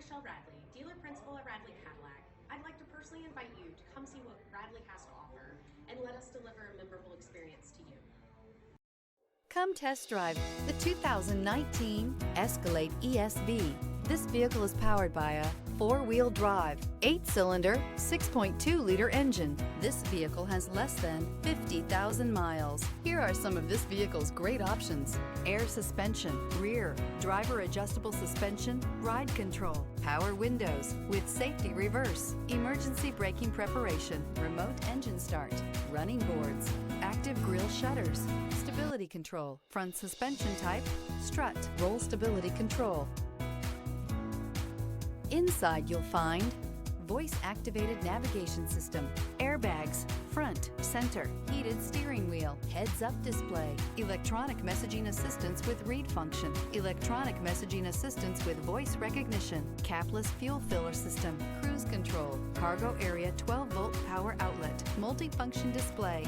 Radley, dealer principal at Radley Cadillac. I'd like to personally invite you to come see what Radley has to offer and let us deliver a memorable experience to you. Come test drive the 2019 Escalade ESV. This vehicle is powered by a four-wheel drive, 8-cylinder, 6.2-liter engine. This vehicle has less than 50,000 miles. Here are some of this vehicle's great options: air suspension, rear, driver adjustable suspension, ride control, power windows with safety reverse, emergency braking preparation, remote engine start, running boards, active grille shutters, stability control, front suspension type, strut, roll stability control. Inside you'll find voice-activated navigation system, airbags, front, center, heated steering wheel, heads-up display, electronic messaging assistance with read function, electronic messaging assistance with voice recognition, capless fuel filler system, cruise control, cargo area 12-volt power outlet, multifunction display.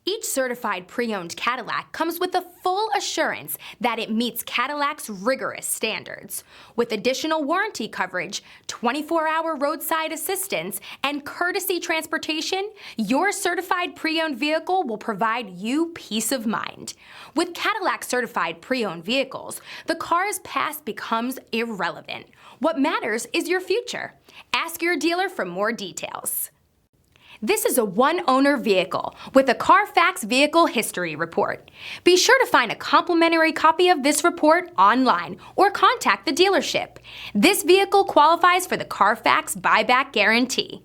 Each certified pre-owned Cadillac comes with the full assurance that it meets Cadillac's rigorous standards. With additional warranty coverage, 24-hour roadside assistance, and courtesy transportation, your certified pre-owned vehicle will provide you peace of mind. With Cadillac certified pre-owned vehicles, the car's past becomes irrelevant. What matters is your future. Ask your dealer for more details. This is a one-owner vehicle with a Carfax Vehicle History Report. Be sure to find a complimentary copy of this report online or contact the dealership. This vehicle qualifies for the Carfax Buyback Guarantee.